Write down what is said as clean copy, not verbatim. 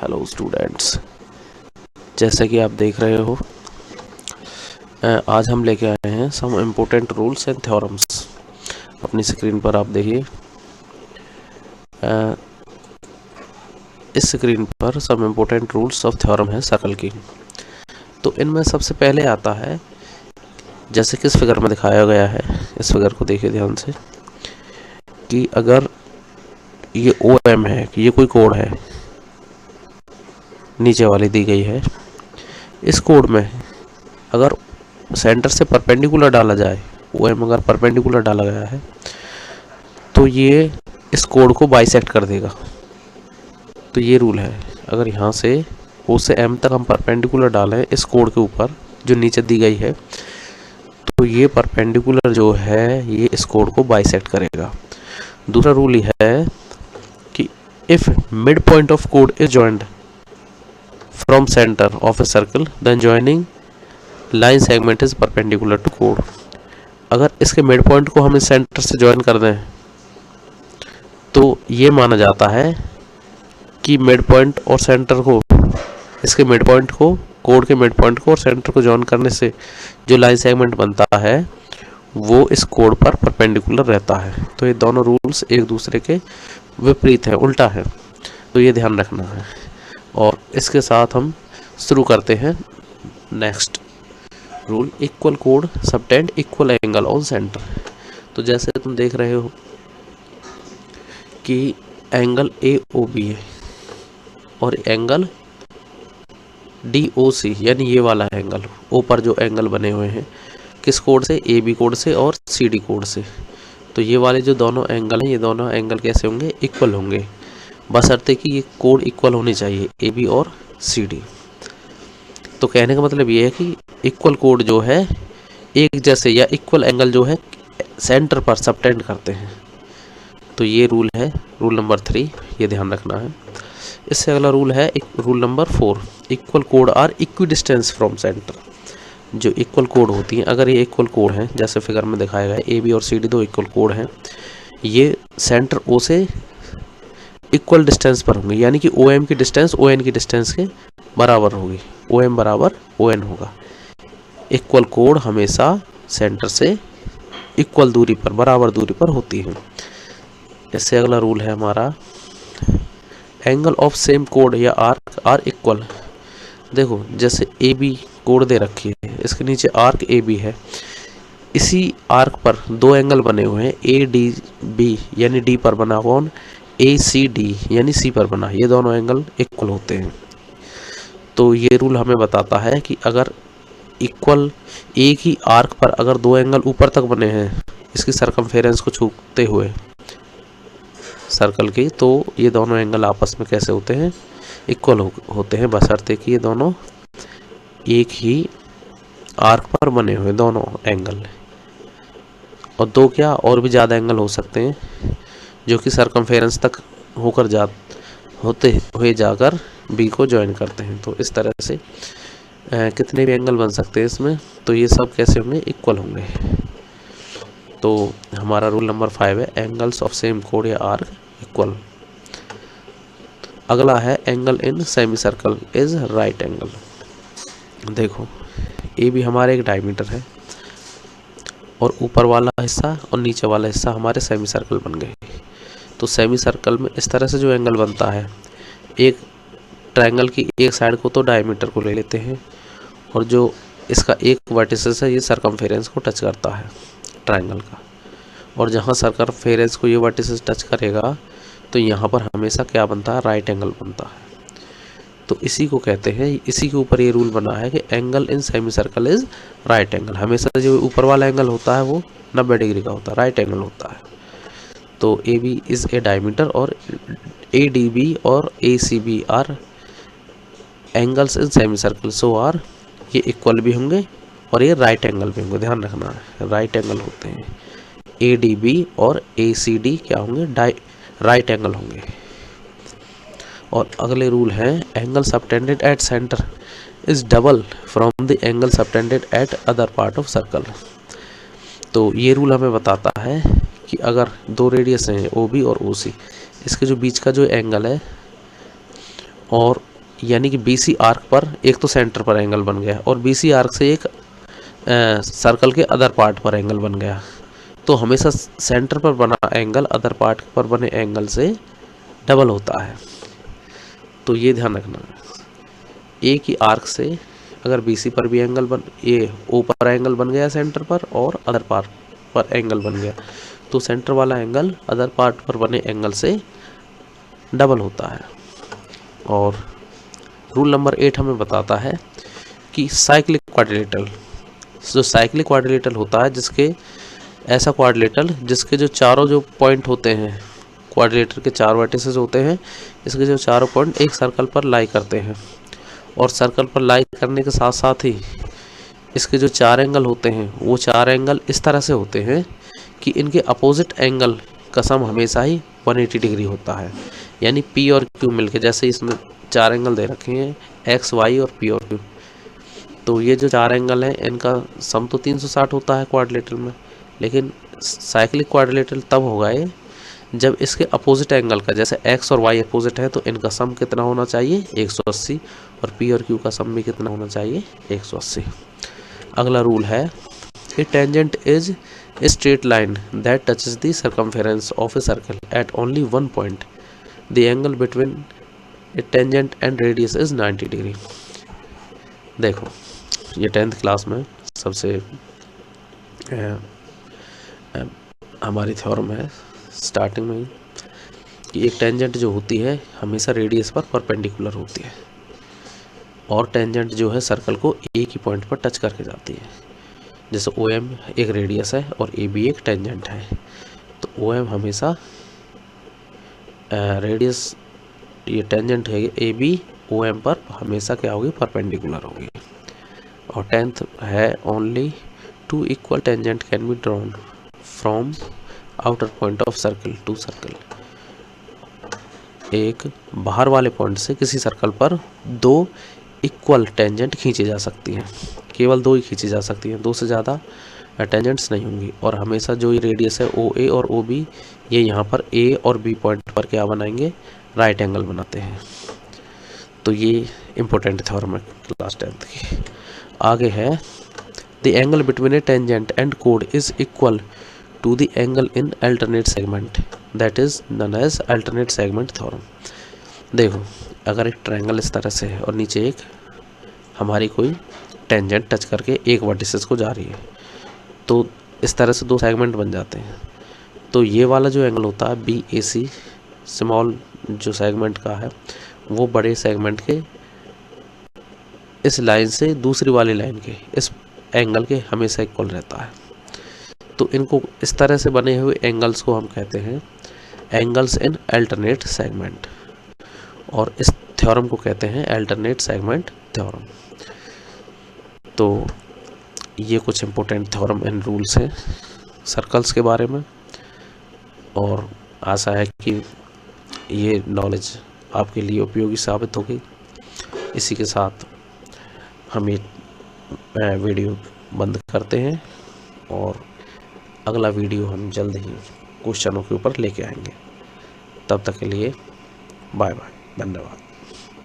Hello students, जैसे कि आप देख रहे हो आज हम लेके आए हैं some important rules and theorems. अपनी स्क्रीन पर आप देखिए, इस स्क्रीन पर some important rules of theorem है सर्कल की। तो इनमें सबसे पहले आता है, जैसे कि इस फिगर में दिखाया गया है, इस फिगर को देखिए ध्यान से, कि अगर ये OM है, कि ये कोई कोड है, नीचे वाली दी गई है, इस कोड में अगर सेंटर से परपेंडिकुलर डाला जाए, OM अगर परपेंडिकुलर डाला गया है तो ये इस कोड को बाइसेक्ट कर देगा। तो ये रूल है, अगर यहाँ से O से M तक हम परपेंडिकुलर डालें इस कोड के ऊपर जो नीचे दी गई है, तो ये परपेंडिकुलर जो है ये इस कोड को बाइसेक्ट करेगा। दूसरा रूल ये है कि if mid point of code is joined from centre of a circle then joining line segment is perpendicular to code. अगर इसके मिड पॉइंट को हम इस सेंटर से ज्वाइन कर दें तो ये माना जाता है कि मिड पॉइंट और सेंटर को, इसके मिड पॉइंट को, कोड के मिड पॉइंट को और सेंटर को ज्वाइन करने से जो लाइन सेगमेंट बनता है वो इस कोड पर परपेंडिकुलर रहता है। तो ये दोनों रूल्स एक दूसरे के विपरीत है, उल्टा है, तो ये ध्यान रखना है। और इसके साथ हम शुरू करते हैं next rule, equal code subtend equal angle on centre. तो जैसे तुम देख रहे हो कि एंगल AOB है और एंगल DOC, यानी ये वाला एंगल, O पर जो एंगल बने हुए हैं किस कोड से, AB कोड से और CD कोड से। तो ये वाले जो दोनों एंगल हैं, ये दोनों एंगल कैसे होंगे, इक्वल होंगे, बशर्ते कि ये कोड इक्वल होनी चाहिए, AB और CD। तो कहने का मतलब ये है कि इक्वल कोड जो है एक जैसे या इक्वल एंगल जो है सेंटर पर सबटेंड करते हैं। तो ये रूल है, रूल नंबर 3, ये ध्यान रखना है। इससे अगला रूल है रूल नंबर 4, इक्वल कोड are equidistance from centre. जो इक्वल कोड होती हैं, अगर ये इक्वल कोड हैं, जैसे फिगर में दिखाया गया है AB और CD दो इक्वल कोड हैं, ये सेंटर O से इक्वल डिस्टेंस पर होंगे, यानी कि OM की डिस्टेंस ON की डिस्टेंस के बराबर होगी, OM बराबर ON होगा। इक्वल कोड हमेशा सेंटर से इक्वल दूरी पर, बराबर दूरी पर होती है। इससे अगला रूल है हमारा, एंगल ऑफ सेम कोड या आर्क आर इक्वल। देखो जैसे AB कोड दे रखी है, इसके नीचे आर्क AB है, इसी आर्क पर दो एंगल बने हुए हैं, ADB यानी D पर बना, कौन, ACD यानी C पर बना, ये दोनों एंगल इक्वल होते हैं। तो ये रूल हमें बताता है कि अगर इक्वल एक ही आर्क पर अगर दो एंगल ऊपर तक बने हैं इसकी सरकमफेरेंस को छूते हुए सर्कल की, तो ये दोनों एंगल आपस में कैसे होते हैं, इक्वल होते हैं, बशर्ते कि ये दोनों एक ही आर्क पर बने हुए दोनों एंगल। और दो क्या और भी ज़्यादा एंगल हो सकते हैं जो कि सरकमफेरेंस तक होकर होते हुए जाकर B को ज्वाइन करते हैं। तो इस तरह से कितने भी एंगल बन सकते हैं इसमें, तो ये सब कैसे होंगे, इक्वल होंगे। तो हमारा रूल नंबर 5 है, एंगल्स ऑफ सेम कोड या आर्क इक्वल। अगला है angle in semi circle is right angle. देखो AB हमारे एक डायमीटर है और ऊपर वाला हिस्सा और नीचे वाला हिस्सा हमारे सेमी सर्कल बन गए। तो सेमी सर्कल में इस तरह से जो एंगल बनता है, एक ट्रायंगल की एक साइड को तो डायमीटर को ले लेते हैं और जो इसका एक वर्टिसेस है ये सरकमफेरेंस को टच करता है ट्रायंगल का, और जहाँ सरकमफेरेंस को ये वर्टिसेस टच करेगा तो यहाँ पर हमेशा क्या बनता है, राइट एंगल बनता है। तो इसी को कहते हैं, इसी के ऊपर ये रूल बना है कि angle in semi circle is right angle. हमेशा जो ऊपर वाला एंगल होता है वो 90 डिग्री का होता है, राइट एंगल होता है। तो AB इज ए डायमीटर और ADB और ACB are angles in semicircle, so are ये इक्वल भी होंगे और ये राइट एंगल भी होंगे, ध्यान रखना है, राइट एंगल होते हैं। ADB और ACD क्या होंगे, राइट एंगल होंगे। और अगले रूल है, angle subtended at centre is double from the angle subtended at other part of circle. तो ये रूल हमें बताता है कि अगर दो रेडियस हैं OB और OC, इसके जो बीच का जो एंगल है और यानी कि BC आर्क पर एक तो सेंटर पर एंगल बन गया और BC आर्क से एक सर्कल के अदर पार्ट पर एंगल बन गया। तो हमेशा सेंटर पर बना एंगल अदर पार्ट पर बने एंगल से डबल होता है। तो ये ध्यान रखना, एक ही आर्क से अगर BC पर भी एंगल ये O पर एंगल बन गया सेंटर पर और अदर पार्ट पर एंगल बन गया, तो सेंटर वाला एंगल अदर पार्ट पर बने एंगल से डबल होता है। और रूल नंबर 8 हमें बताता है कि साइक्लिक क्वाड्रिलेटरल, जो साइक्लिक क्वाड्रिलेटरल होता है ऐसा क्वाड्रिलेटरल जिसके जो चारों जो पॉइंट होते हैं, क्वाड्रिलेटरल के 4 वर्टिसेस होते हैं, इसके जो चारों पॉइंट एक सर्कल पर लाई करते हैं और सर्कल पर लाई करने के साथ साथ ही इसके जो 4 एंगल होते हैं वो 4 एंगल इस तरह से होते हैं कि इनके अपोजिट एंगल का सम हमेशा ही 180 डिग्री होता है। यानी P और Q मिलके, जैसे इसमें 4 एंगल दे रखे हैं X, Y और P और Q, तो ये जो 4 एंगल हैं इनका सम तो 360 होता है क्वाड्रिलेटरल में, लेकिन साइक्लिक क्वाड्रिलेटरल तब होगा ये जब इसके अपोजिट एंगल का, जैसे X और Y अपोजिट है तो इनका सम कितना होना चाहिए 180 और P और Q का सम भी कितना होना चाहिए 180। अगला रूल है a tangent is a straight line that touches the circumference of a circle at only one point, the angle between a tangent and radius is 90 degree. देखो ये 10th क्लास में सबसे हमारी थ्योरम है स्टार्टिंग में ही कि एक टेंजेंट जो होती है हमेशा रेडियस पर परपेंडिकुलर होती है और टेंजेंट जो है सर्कल को एक ही पॉइंट पर टच करके जाती है। जैसे OM एक रेडियस है और AB एक टेंजेंट है, तो OM हमेशा रेडियस, ये टेंजेंट है AB OM पर हमेशा क्या होगी, परपेंडिकुलर होगी। और 10th है only 2 equal tangent can be drawn from outer point of circle to circle. एक बाहर वाले पॉइंट से किसी सर्कल पर 2 इक्वल टेंजेंट खींची जा सकती हैं, केवल 2 ही खींची जा सकती हैं, 2 से ज़्यादा टेंजेंट्स नहीं होंगी। और हमेशा जो ये रेडियस है OA और OB, ये यहाँ पर A और B पॉइंट पर क्या बनाएंगे, राइट एंगल बनाते हैं। तो ये इम्पोर्टेंट थ्योरम है क्लास 10th की। आगे है the angle between a tangent and कोड is equal to the angle in alternate segment, that is known as alternate segment theorem. देखो अगर एक ट्रायंगल इस तरह से है और नीचे एक हमारी कोई टेंजेंट टच करके एक वर्टिसेस को जा रही है, तो इस तरह से 2 सेगमेंट बन जाते हैं। तो ये वाला जो एंगल होता है BAC स्मॉल जो सेगमेंट का है, वो बड़े सेगमेंट के इस लाइन से दूसरी वाली लाइन के इस एंगल के हमेशा इक्वल रहता है। तो इनको इस तरह से बने हुए एंगल्स को हम कहते हैं एंगल्स इन अल्टरनेट सेगमेंट, और इस थ्योरम को कहते हैं अल्टरनेट सेगमेंट थ्योरम। तो ये कुछ इंपॉर्टेंट थ्योरम एंड रूल्स हैं सर्कल्स के बारे में, और आशा है कि ये नॉलेज आपके लिए उपयोगी साबित होगी। इसी के साथ हम ये वीडियो बंद करते हैं और अगला वीडियो हम जल्द ही क्वेश्चनों के ऊपर लेके आएंगे। तब तक के लिए बाय बाय, धन्यवाद।